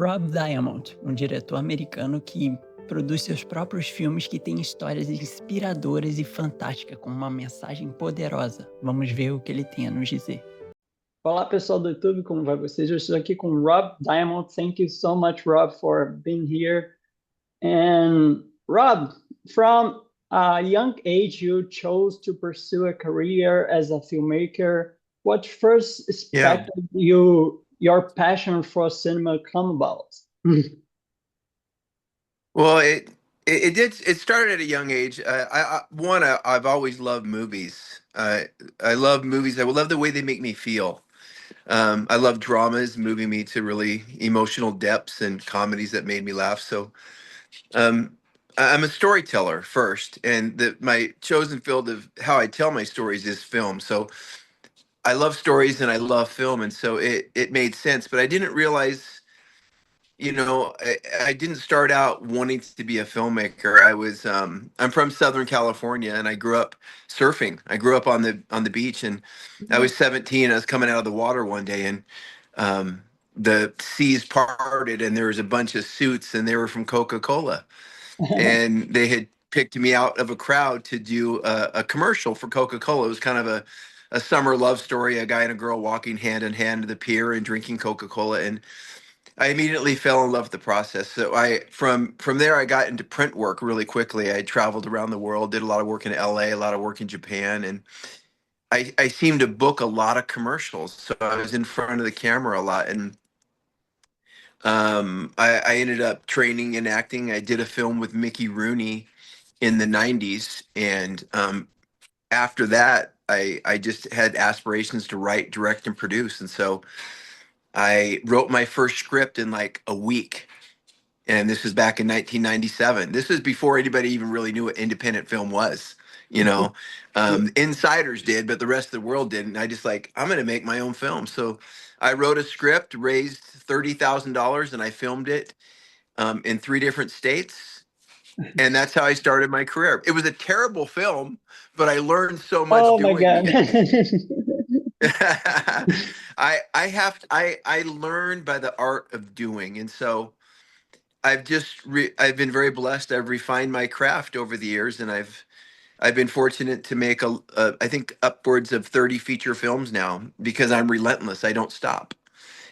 Rob Diamond, diretor americano que produz seus próprios filmes que têm histórias inspiradoras e fantásticas com uma mensagem poderosa. Vamos ver o que ele tem a nos dizer. Olá pessoal do YouTube, como vai vocês? Eu estou aqui com Rob Diamond. Thank you so much, Rob, for being here. And Rob, from a young age, you chose to pursue a career as a filmmaker. What first Yeah. sparked your passion for cinema come about? Well, it started at a young age. I've always loved movies. I love movies. I love the way they make me feel. I love dramas moving me to really emotional depths and comedies that made me laugh. So um, I'm a storyteller first, and my chosen field of how I tell my stories is film. So I love stories and I love film, and so it made sense. But I didn't realize. I didn't start out wanting to be a filmmaker. I'm from Southern California and I grew up surfing. I grew up on the beach, and I was 17. I was coming out of the water one day, and the seas parted and there was a bunch of suits, and they were from Coca-Cola, and they had picked me out of a crowd to do a commercial for Coca-Cola. It was kind of a summer love story, a guy and a girl walking hand in hand to the pier and drinking Coca-Cola, and I immediately fell in love with the process. So from there I got into print work really quickly. I traveled around the world, did a lot of work in LA, a lot of work in Japan, and I seemed to book a lot of commercials. So I was in front of the camera a lot, and I ended up training in acting. I did a film with Mickey Rooney in the '90s, and after that, I just had aspirations to write, direct, and produce, and so I wrote my first script in like a week. And this was back in 1997. This was before anybody even really knew what independent film was. You know, insiders did, but the rest of the world didn't. I just like, I'm going to make my own film. So I wrote a script, raised $30,000, and I filmed it in 3 different states. And that's how I started my career. It was a terrible film, but I learned so much Oh my doing God. it. I learned by the art of doing, and so I've been very blessed. I've refined my craft over the years, and I've been fortunate to make I think upwards of 30 feature films now, because I'm relentless. I don't stop,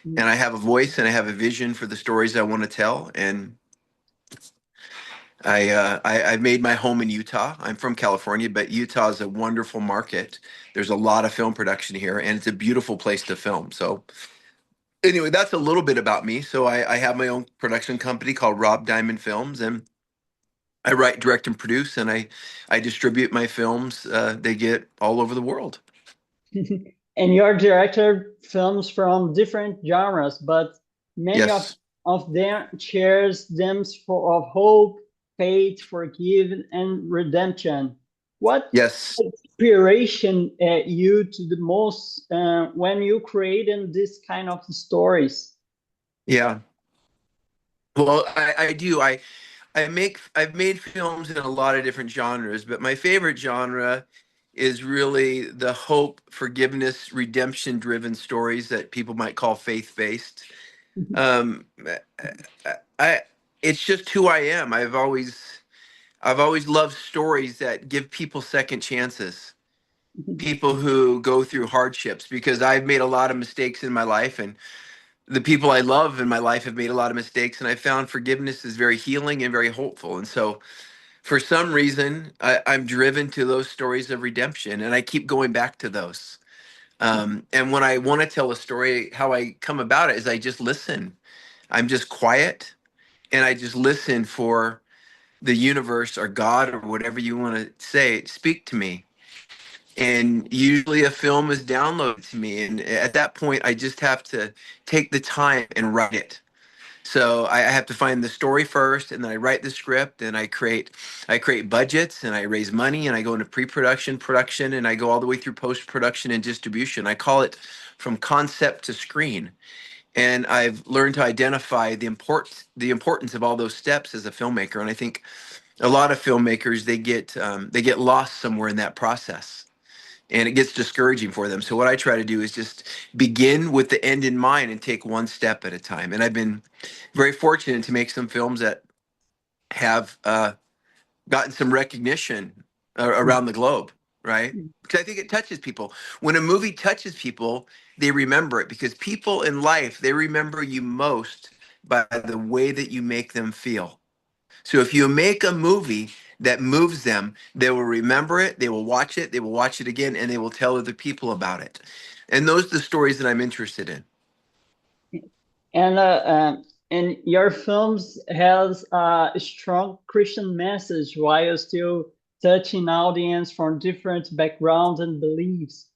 and I have a voice and I have a vision for the stories I want to tell. And I've made my home in Utah. I'm from California, but Utah is a wonderful market. There's a lot of film production here, and it's a beautiful place to film. So anyway, that's a little bit about me. So I have my own production company called Rob Diamond Films, and I write, direct, and produce, and I distribute my films. They get all over the world. And your director films from different genres, but many Yes, of them shares themes of hope, faith, forgiveness, and redemption. What yes, inspiration you to the most when you creating this kind of stories? yeah. Well, I do. I've made films in a lot of different genres, but my favorite genre is really the hope, forgiveness, redemption-driven stories that people might call faith-based. Um, I It's just who I am. I've always loved stories that give people second chances, people who go through hardships, because I've made a lot of mistakes in my life, and the people I love in my life have made a lot of mistakes, and I found forgiveness is very healing and very hopeful. And so for some reason, I'm driven to those stories of redemption, and I keep going back to those. And when I want to tell a story, how I come about it is I just listen. I'm just quiet, and I just listen for the universe or God or whatever you want to say, speak to me. And usually a film is downloaded to me. And at that point, I just have to take the time and write it. So I have to find the story first, and then I write the script, and I create budgets, and I raise money, and I go into pre-production, production, and I go all the way through post-production and distribution. I call it from concept to screen. And I've learned to identify the importance of all those steps as a filmmaker. And I think a lot of filmmakers, they get lost somewhere in that process. and it gets discouraging for them. So what I try to do is just begin with the end in mind and take one step at a time. And I've been very fortunate to make some films that have gotten some recognition around the globe, right? Because I think it touches people. When a movie touches people, they remember it, because people in life, they remember you most by the way that you make them feel. So if you make a movie that moves them, they will remember it, they will watch it again, and they will tell other people about it. And those are the stories that I'm interested in. And your films has a strong Christian message while still touching audience from different backgrounds and beliefs.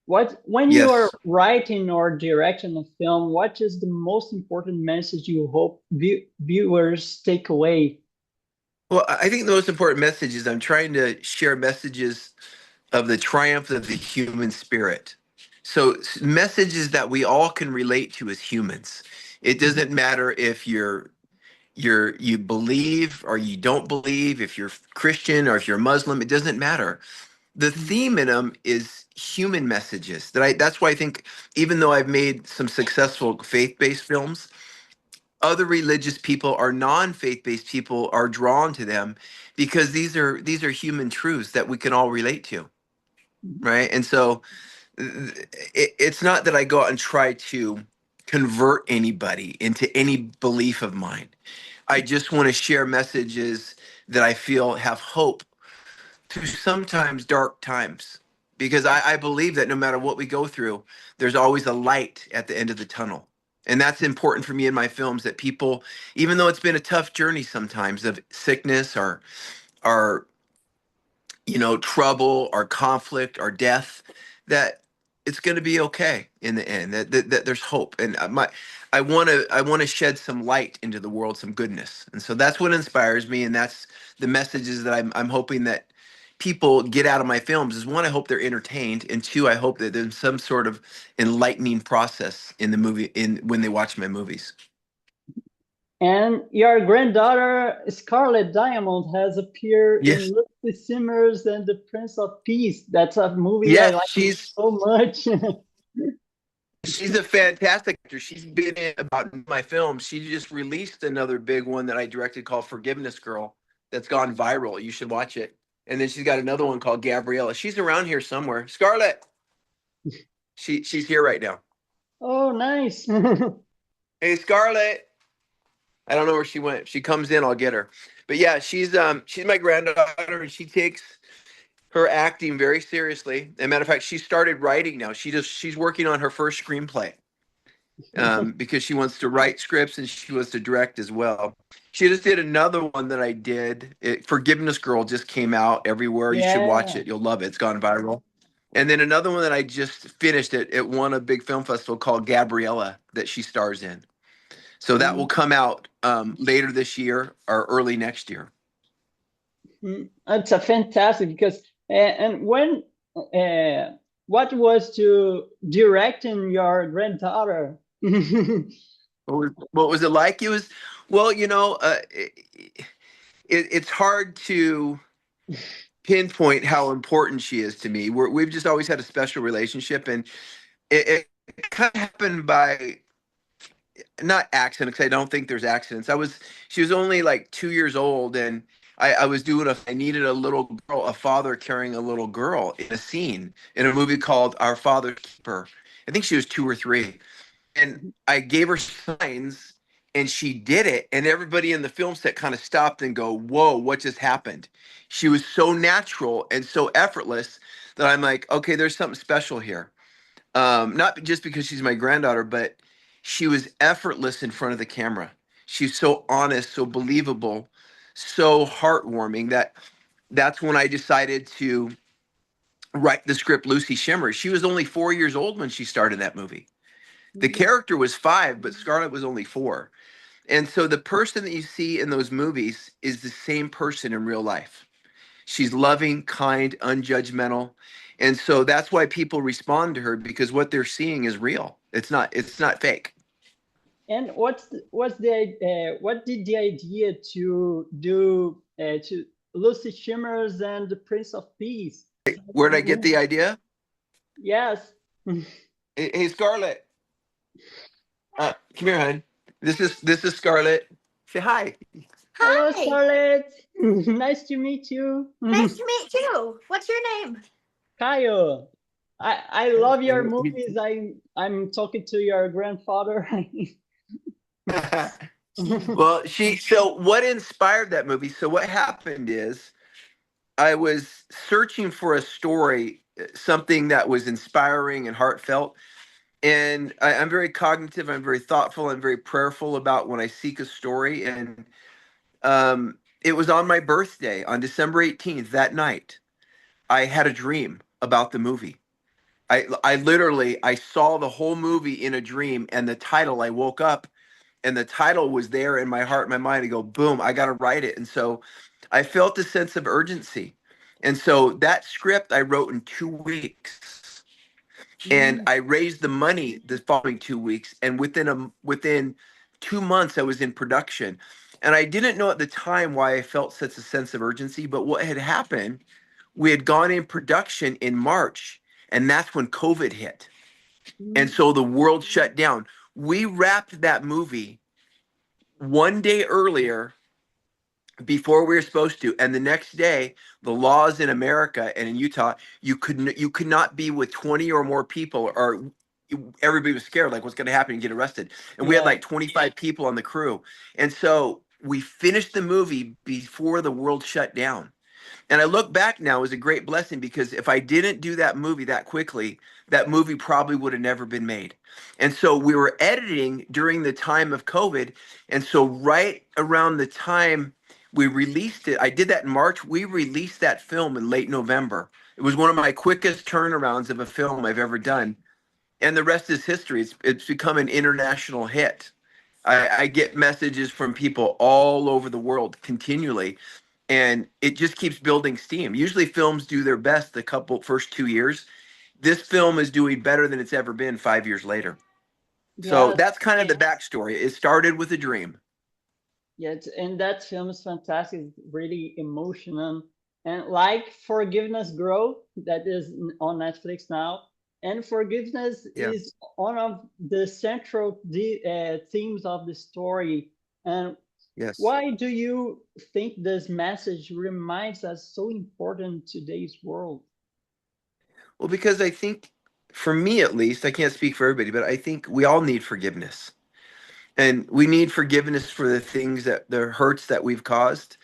When you are Yes. writing or directing a film, what is the most important message you hope viewers take away? Well, I think the most important message is I'm trying to share messages of the triumph of the human spirit. So messages that we all can relate to as humans. It doesn't matter if you believe or you don't believe, if you're Christian or if you're Muslim, it doesn't matter. The theme in them is human messages. That's why I think, even though I've made some successful faith-based films, other religious people or non-faith-based people are drawn to them, because these are human truths that we can all relate to, right? And so it's not that I go out and try to convert anybody into any belief of mine. I just want to share messages that I feel have hope through sometimes dark times, because I believe that no matter what we go through, there's always a light at the end of the tunnel. And that's important for me in my films, that people, even though it's been a tough journey sometimes of sickness or trouble or conflict or death, that it's going to be okay in the end, that there's hope. And I want to shed some light into the world, some goodness. And so that's what inspires me, and that's the messages that I'm hoping that people get out of my films. Is one, I hope they're entertained, and two, I hope that there's some sort of enlightening process in the movie, when they watch my movies. And your granddaughter, Scarlett Diamond, has appeared Yes. in Lucy Simmers and the Prince of Peace. That's a movie I Yes, like she's so much. she's a fantastic actor. She's been in about my films. She just released another big one that I directed called Forgiveness Girl, that's gone viral. You should watch it. And then she's got another one called Gabriella. She's around here somewhere. Scarlett. She's here right now. Oh, nice. Hey, Scarlett. I don't know where she went. If she comes in, I'll get her. But yeah, she's my granddaughter, and she takes her acting very seriously. As a matter of fact, she started writing now. She's working on her first screenplay, because she wants to write scripts and she wants to direct as well. She just did another one that I did. Forgiveness Girl just came out everywhere. You should watch Yeah. it. You'll love it. It's gone viral. And then another one that I just finished. It won a big film festival called Gabriella, that she stars in. So that will come out later this year or early next year. It's a fantastic, because and when what was to directing your granddaughter? What was it like? It was, well, it's hard to pinpoint how important she is to me. We've just always had a special relationship, and it kind of happened by not accident, because I don't think there's accidents. She was only like 2 years old, and I needed a little girl, a father carrying a little girl in a scene in a movie called Our Father's Keeper. I think she was 2 or 3. And I gave her signs, and she did it. And everybody in the film set kind of stopped and go, whoa, what just happened? She was so natural and so effortless that I'm like, okay, there's something special here. Not just because she's my granddaughter, but she was effortless in front of the camera. She's so honest, so believable, so heartwarming, that's when I decided to write the script Lucy Shimmer. She was only 4 years old when she started that movie. The character was 5, but Scarlett was only 4. And so the person that you see in those movies is the same person in real life. She's loving, kind, unjudgmental. And so that's why people respond to her, because what they're seeing is real. It's not fake. And what did the idea to do to Lucy Shimmers and the Prince of Peace? Where did I get the idea? Yes. Hey, Scarlett, come here, hon. This is Scarlett. Say hi. Hello, Hi, Scarlett. Nice to meet you. nice to meet you. What's your name? Kyle. I love your And movies. I'm talking to your grandfather. well, so what inspired that movie? So what happened is I was searching for a story, something that was inspiring and heartfelt. And I'm very cognitive, I'm very thoughtful, I'm very prayerful about when I seek a story. And it was on my birthday on December 18th, that night. I had a dream about the movie. I literally I saw the whole movie in a dream, and the title, I woke up and the title was there in my heart, my mind. I go, boom, I got to write it. And so I felt a sense of urgency. And so that script I wrote in 2 weeks, and I raised the money the following 2 weeks. And within 2 months, I was in production. And I didn't know at the time why I felt such a sense of urgency. But what had happened, we had gone in production in March, and that's when COVID hit. And so the world shut down. We wrapped that movie one day earlier before we were supposed to, and the next day the laws in America and in Utah, you could not be with 20 or more people, or everybody was scared like what's going to happen and get arrested. And we had Yeah. like 25 people on the crew. And so we finished the movie before the world shut down. And I look back now as a great blessing, because if I didn't do that movie that quickly, that movie probably would have never been made. And so we were editing during the time of COVID. And so right around the time we released it, I did that in March. We released that film in late November. It was one of my quickest turnarounds of a film I've ever done. And the rest is history. It's become an international hit. I get messages from people all over the world continually, and it just keeps building steam. Usually films do their best the first 2 years. This film is doing better than it's ever been 5 years later. So Yes. that's kind of the backstory. It started with a dream. Yeah, and that film is fantastic. It's really emotional. And like Forgiveness Grow, that is on Netflix now. And forgiveness Yeah. is one of the central themes of the story. And Yes. why do you think this message reminds us so important in today's world? Well, because I think, for me at least, I can't speak for everybody, but I think we all need forgiveness. And we need forgiveness for the hurts that we've caused.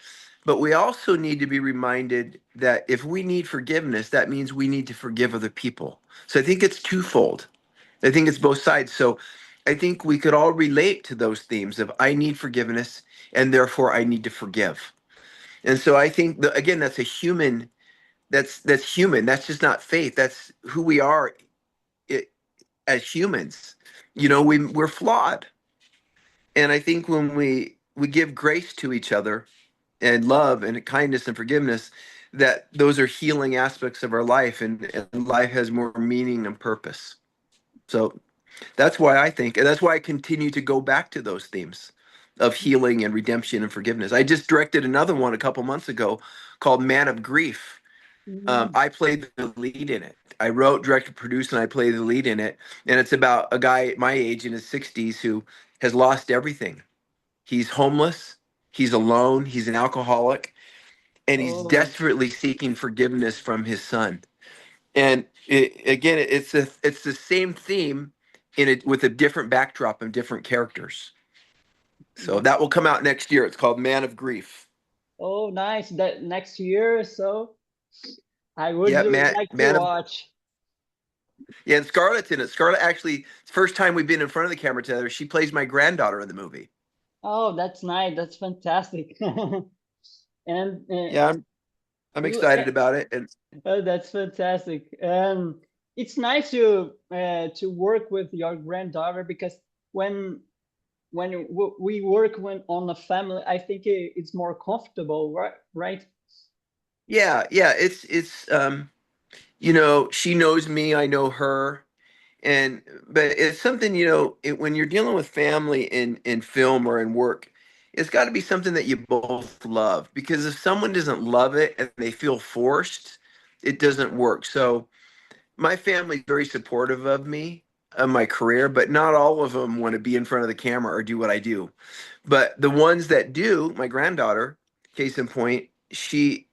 But we also need to be reminded that if we need forgiveness, that means we need to forgive other people. So I think it's twofold. I think it's both sides. So I think we could all relate to those themes of I need forgiveness, and therefore I need to forgive. And so I think again, that's a human. That's human. That's just not faith. That's who we are, it, as humans. We're flawed. And I think when we give grace to each other and love and kindness and forgiveness, that those are healing aspects of our life, and life has more meaning and purpose. So that's why I think, and that's why I continue to go back to those themes of healing and redemption and forgiveness. I just directed another one a couple months ago called Man of Grief. I played the lead in it. I wrote, directed, produced, and I played the lead in it. And it's about a guy my age in his 60s who has lost everything. He's homeless. He's alone. He's an alcoholic, and he's Oh, desperately seeking forgiveness from his son. And again, it's the same theme in it with a different backdrop and different characters. So that will come out next year. It's called Man of Grief. oh, nice. That next year, so I would Yeah, man, like to man of watch. yeah, and Scarlett's in it. Scarlett actually, it's the first time we've been in front of the camera together. She plays my granddaughter in the movie. Oh, that's nice. That's fantastic. And Yeah, I'm excited about it. And oh, that's fantastic. It's nice to work with your granddaughter, because when we work on a family, I think it's more comfortable, right? Right? yeah, she knows me, I know her. But it's something, when you're dealing with family in film or in work, it's got to be something that you both love, because if someone doesn't love it and they feel forced, it doesn't work. So my family's very supportive of me, of my career, but not all of them want to be in front of the camera or do what I do. But the ones that do, my granddaughter, case in point, she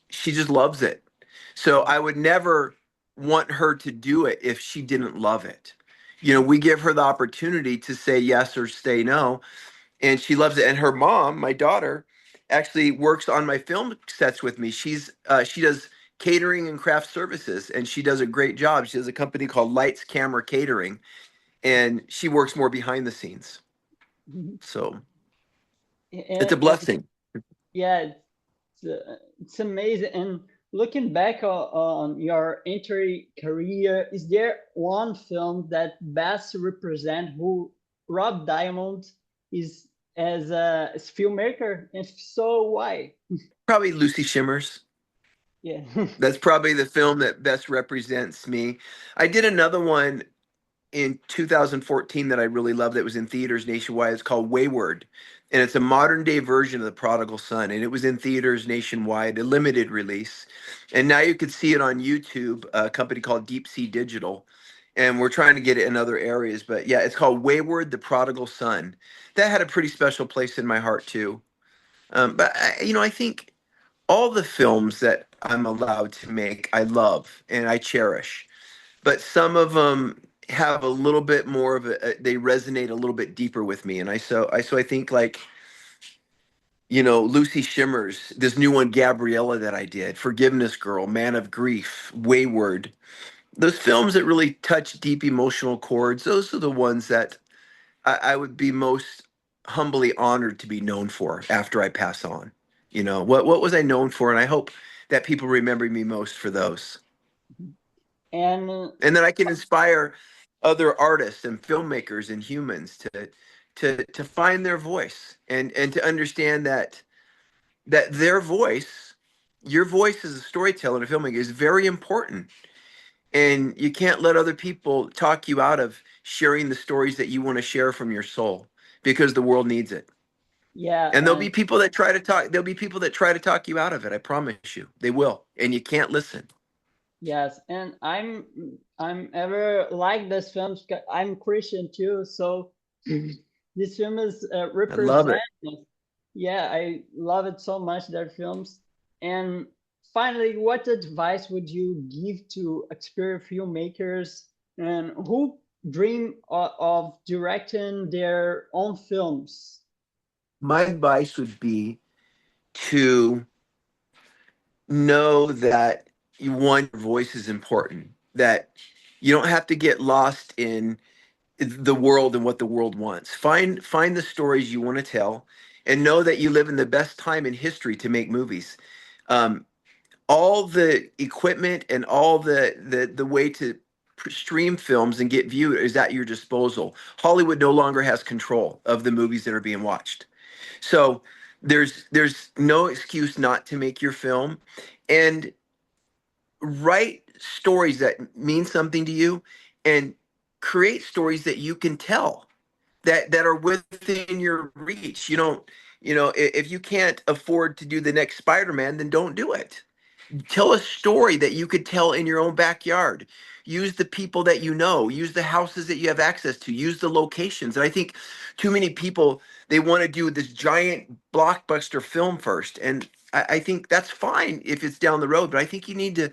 just loves it. So I would never want her to do it if she didn't love it. You know, we give her the opportunity to say yes or say no, and she loves it. And her mom, my daughter, actually works on my film sets with me. She does catering and craft services, and she does a great job. She has a company called Lights Camera Catering, and she works more behind the scenes. So it's a blessing. Yeah, it's amazing. And looking back on your entire career, is there one film that best represent who Rob Diamond is as a filmmaker? If so, why? Probably Lucy Shimmers. Yeah. That's probably the film that best represents me. I did another one in 2014 that I really loved that was in theaters nationwide. It's called Wayward, and it's a modern day version of The Prodigal Son, and it was in theaters nationwide, a limited release. And now you can see it on YouTube, a company called Deep Sea Digital, and we're trying to get it in other areas. But yeah, it's called Wayward, The Prodigal Son. That had a pretty special place in my heart too. But I think all the films that I'm allowed to make, I love and I cherish. But some of them have a little bit more of they resonate a little bit deeper with me. And I think like, Lucy Shimmers, this new one, Gabriella, that I did, Forgiveness Girl, Man of Grief, Wayward. Those films that really touch deep emotional chords, those are the ones that I would be most humbly honored to be known for after I pass on. What was I known for? And I hope that people remember me most for those. And And then I can inspire other artists and filmmakers and humans to find their voice and to understand that their voice, your voice as a storyteller and a filmmaker, is very important. And you can't let other people talk you out of sharing the stories that you want to share from your soul, because the world needs it. yeah, And there'll be people that try to talk you out of it. I promise you, they will. And you can't listen. yes, and I'm ever like this film. I'm Christian too, so this film is I love represent. it. Yeah, I love it so much, their films. And finally, what advice would you give to experienced filmmakers and who dream of directing their own films? My advice would be to know that your voice is important, that you don't have to get lost in the world and what the world wants. Find the stories you want to tell, and know that you live in the best time in history to make movies. Um, all the equipment and all the way to stream films and get viewed is at your disposal. Hollywood no longer has control of the movies that are being watched. So there's no excuse not to make your film, and write stories that mean something to you, and create stories that you can tell, that are within your reach. If you can't afford to do the next Spider-Man, then don't do it. Tell a story that you could tell in your own backyard. Use the people that you know, use the houses that you have access to, use the locations. And I think too many people, they want to do this giant blockbuster film first. And I think that's fine if it's down the road, but I think you need to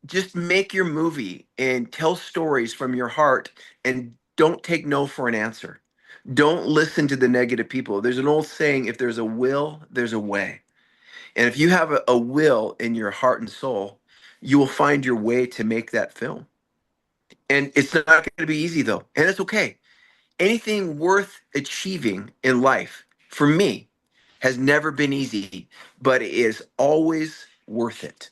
just make your movie and tell stories from your heart, and don't take no for an answer. Don't listen to the negative people. There's an old saying, if there's a will, there's a way. And if you have a will in your heart and soul, you will find your way to make that film. And it's not going to be easy, though. And it's okay. Anything worth achieving in life, for me, has never been easy, but it is always worth it.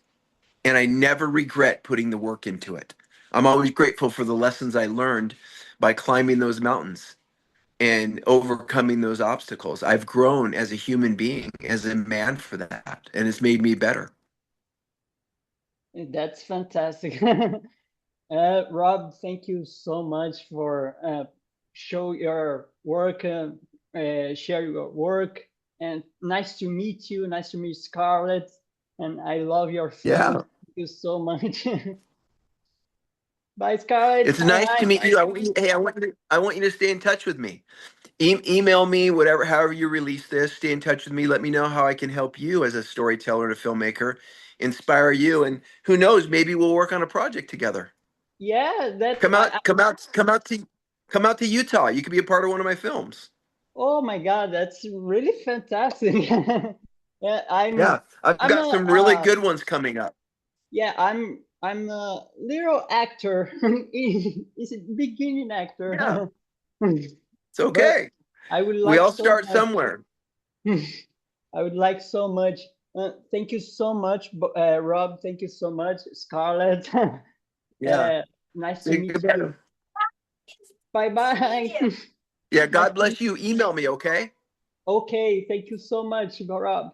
And I never regret putting the work into it. I'm always grateful for the lessons I learned by climbing those mountains and overcoming those obstacles. I've grown as a human being, as a man, for that, and it's made me better. That's fantastic. Rob, thank you so much for show your work, share your work, and nice to meet you. Nice to meet Scarlett, and I love your film. Yeah. Thank you so much. Bye, Scarlett. It's nice to meet you. I want you. Hey, I want you. It's nice to meet you. I want you to stay in touch with me. Email me, whatever, however you release this. Stay in touch with me. Let me know how I can help you as a storyteller and a filmmaker, inspire you, and who knows, maybe we'll work on a project together. Yeah, that's Come out to Utah. You could be a part of one of my films. Oh my God, that's really fantastic. Yeah, Yeah, I've I'm got a some really good ones coming up. yeah, I'm a little actor. Is it beginning actor? Yeah. It's But okay. I would We like all so start much. somewhere. I would like so much. Thank you so much, Rob. Thank you so much, Scarlett. Yeah. Nice to Say meet goodbye. you. Bye bye. Yeah, God bless you. Email me, okay? Okay, thank you so much, Rob.